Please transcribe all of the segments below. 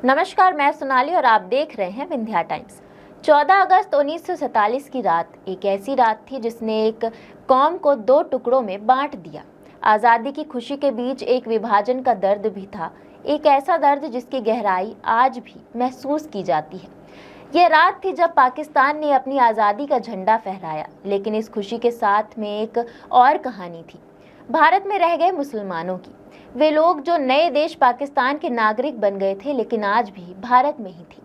नमस्कार, मैं सोनाली और आप देख रहे हैं विंध्या टाइम्स। 14 अगस्त 1947 की रात एक ऐसी रात थी जिसने एक कौम को दो टुकड़ों में बांट दिया। आज़ादी की खुशी के बीच एक विभाजन का दर्द भी था, एक ऐसा दर्द जिसकी गहराई आज भी महसूस की जाती है। यह रात थी जब पाकिस्तान ने अपनी आज़ादी का झंडा फहराया, लेकिन इस खुशी के साथ में एक और कहानी थी, भारत में रह गए मुसलमानों की। वे लोग जो नए देश पाकिस्तान के नागरिक बन गए थे, लेकिन आज भी भारत में ही थी।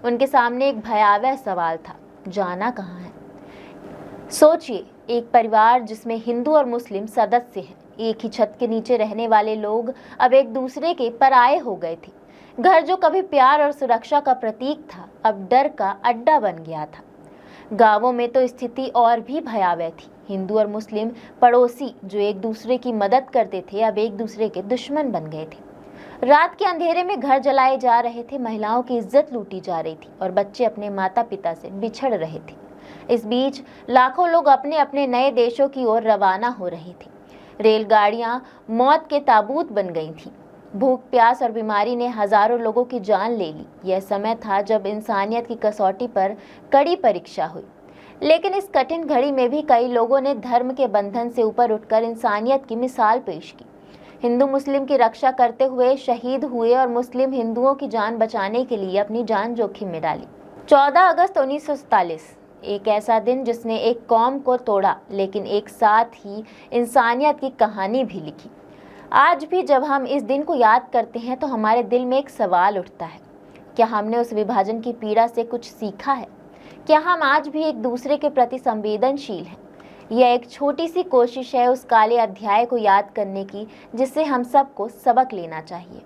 उनके सामने एक भयावह सवाल था, जाना कहाँ है। सोचिए, एक परिवार जिसमें हिंदू और मुस्लिम सदस्य हैं, एक ही छत के नीचे रहने वाले लोग अब एक दूसरे के पराये हो गए थे। घर जो कभी प्यार और सुरक्षा का प्रतीक था, अब डर का अड्डा बन गया था। गांवों में तो स्थिति और भी भयावह थी। हिंदू और मुस्लिम पड़ोसी जो एक दूसरे की मदद करते थे, अब एक दूसरे के दुश्मन बन गए थे। रात के अंधेरे में घर जलाए जा रहे थे, महिलाओं की इज्जत लूटी जा रही थी और बच्चे अपने माता पिता से बिछड़ रहे थे। इस बीच लाखों लोग अपने अपने नए देशों की ओर रवाना हो रहे थे। रेलगाड़ियां मौत के ताबूत बन गई थीं। भूख, प्यास और बीमारी ने हजारों लोगों की जान ले ली। यह समय था जब इंसानियत की कसौटी पर कड़ी परीक्षा हुई। लेकिन इस कठिन घड़ी में भी कई लोगों ने धर्म के बंधन से ऊपर उठकर इंसानियत की मिसाल पेश की। हिंदू मुस्लिम की रक्षा करते हुए शहीद हुए और मुस्लिम हिंदुओं की जान बचाने के लिए अपनी जान जोखिम में डाली। 14 अगस्त 1947 एक ऐसा दिन जिसने एक कौम को तोड़ा, लेकिन एक साथ ही इंसानियत की कहानी भी लिखी। आज भी जब हम इस दिन को याद करते हैं तो हमारे दिल में एक सवाल उठता है, क्या हमने उस विभाजन की पीड़ा से कुछ सीखा है? क्या हम आज भी एक दूसरे के प्रति संवेदनशील हैं? यह एक छोटी सी कोशिश है उस काले अध्याय को याद करने की, जिससे हम सबको सबक लेना चाहिए।